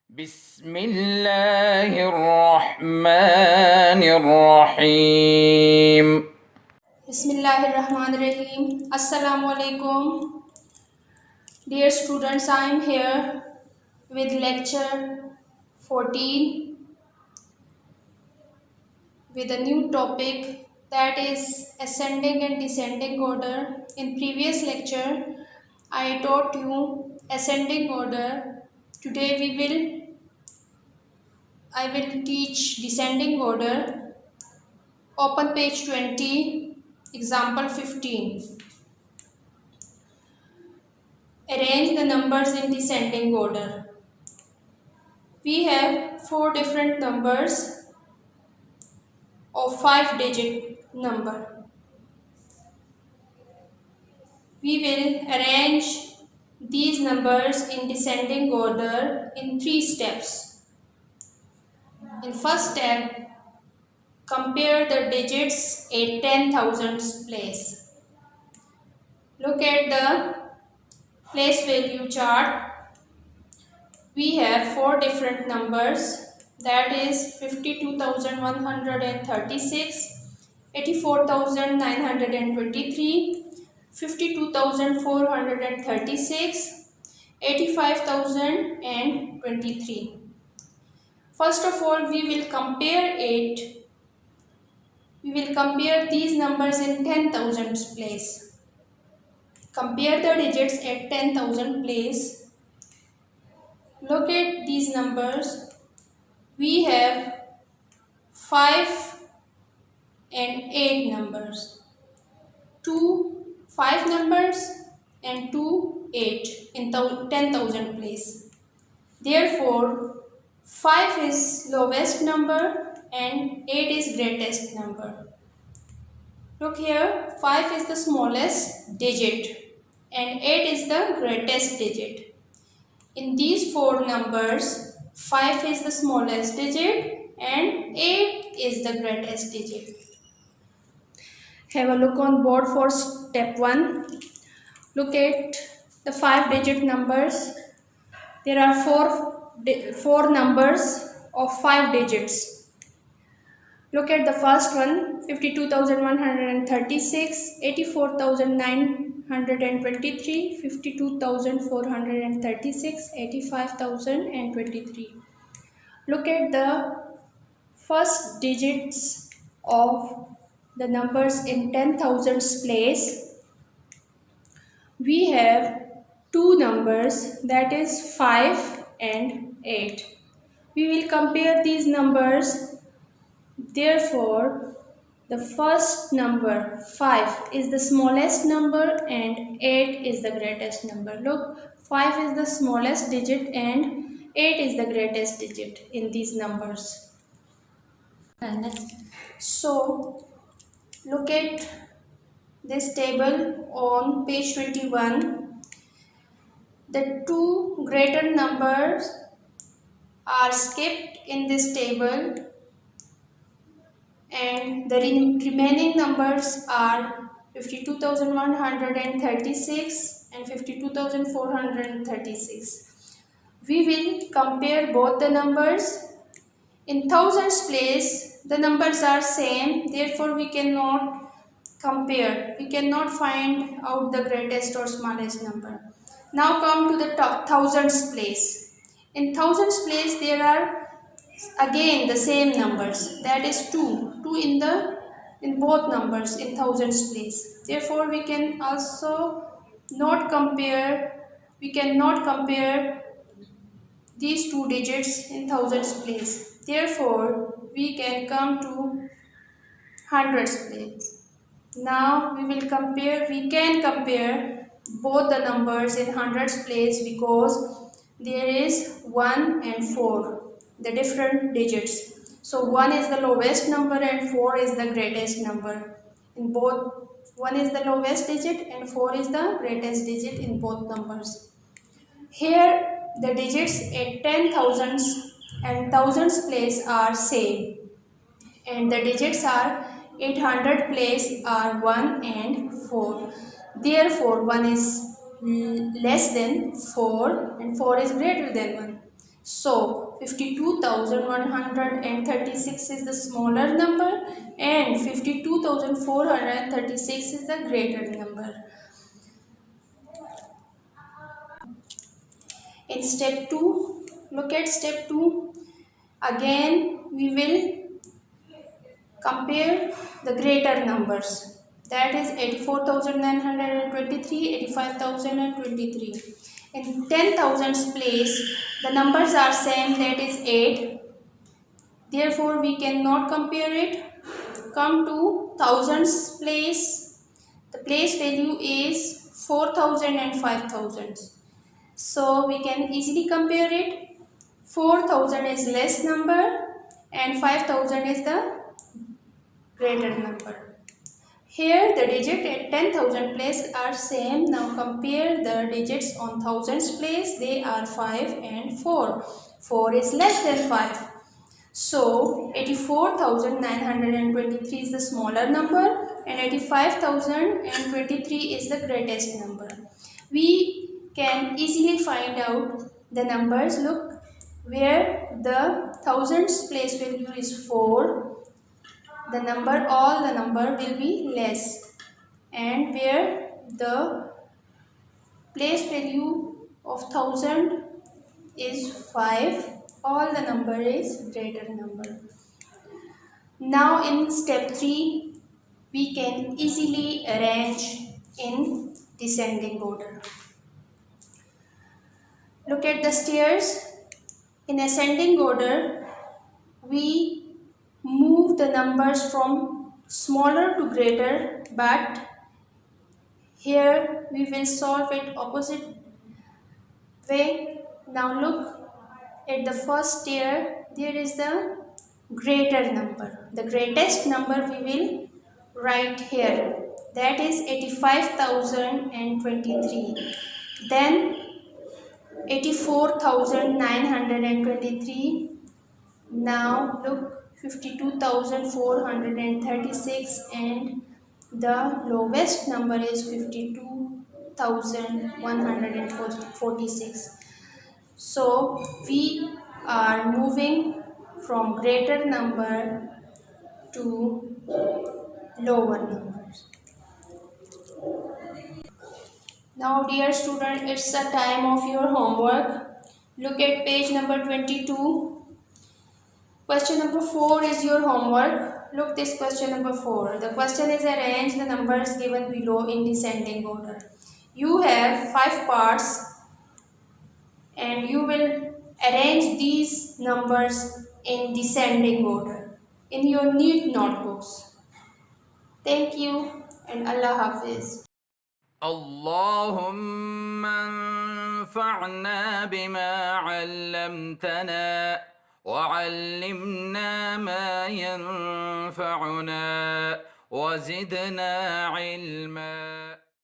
بسم الله الرحمن الرحيم. Bismillahirrahmanirrahim. Assalamu alaikum. Dear students, I am here with lecture 14 with a new topic, that is ascending and descending order. In previous lecture, I taught you ascending order. Today I will teach descending order. Open page 20, example 15. Arrange the numbers in descending order. We have 4 different numbers of 5-digit number. We will arrange these numbers in descending order in 3 steps. In first step, compare the digits at 10,000s place. Look at the place value chart. We have 4 different numbers, that is 52,136, 84,923, 52,436, 85,023. First of all, we will compare these numbers in 10,000s place. Compare the digits at 10,000 place. Look at these numbers. We have 5 and 8 numbers. 2 5 numbers and 2 8 in 10,000 place. Therefore, 5 is lowest number and 8 is greatest number. Look here, 5 is the smallest digit and 8 is the greatest digit. In these 4 numbers, 5 is the smallest digit and 8 is the greatest digit. Have a look on board for step 1. Look at the 5-digit numbers. There are four numbers of 5 digits. Look at the first one, 52,136, 84,923, 52,436, 85,023. Look at the first digits of the numbers in 10,000s place. We have 2 numbers, that is 5 and 8. We will compare these numbers. Therefore, the first number 5 is the smallest number and 8 is the greatest number. Look, 5 is the smallest digit and 8 is the greatest digit in these numbers. So, look at this table on page 21. The 2 greater numbers are skipped in this table and the remaining numbers are 52,136 and 52,436. We will compare both the numbers. In thousands place, the numbers are same, therefore we cannot compare. We cannot find out the greatest or smallest number. Now come to the thousands place. In thousands place, there are again the same numbers, that is 2 in both numbers in thousands place. Therefore we cannot compare these 2 digits in thousands place. Therefore we can come to hundreds place. Now we can compare both the numbers in hundreds place because there is 1 and 4, the different digits. So 1 is the lowest number and 4 is the greatest number. In both, 1 is the lowest digit and 4 is the greatest digit in both numbers. Here the digits at 10,000s and thousands place are same, and the digits are 800 place are 1 and 4. Therefore 1 is less than 4 and 4 is greater than 1. So 52,136 is the smaller number and 52,436 is the greater number. In step 2, look at step 2. Again, we will compare the greater numbers. That is 84,923, 85,023. In 10,000's place, the numbers are same, that is 8. Therefore, we cannot compare it. Come to thousands place. The place value is 4,000 and 5,000. So we can easily compare it. 4,000 is less number and 5,000 is the greater number. Here the digit at 10,000 place are same. Now compare the digits on thousands place. They are 5 and 4. 4 is less than 5. So 84,923 is the smaller number and 85,023 is the greatest number. We can easily find out the numbers. Look, where the thousands place value is 4, all the number will be less, and where the place value of 1000 is 5, all the number is greater number. Now in step 3, we can easily arrange in descending order. Look at the stairs. In ascending order, we move the numbers from smaller to greater, but here we will solve it opposite way. Now look at the first stair. There is the greater number. The greatest number we will write here. That is 85,023. Then 84,923. Now look, 52,436 and the lowest number is 52,146. So we are moving from greater number to lower numbers. Now dear student, it's the time of your homework. Look at page number 22. Question number 4 is your homework. Look this question number 4. The question is arrange the numbers given below in descending order. You have 5 parts and you will arrange these numbers in descending order in your neat notebooks. Thank you and Allah Hafiz. اللهم انفعنا بما علمتنا وعلمنا ما ينفعنا وزدنا علما.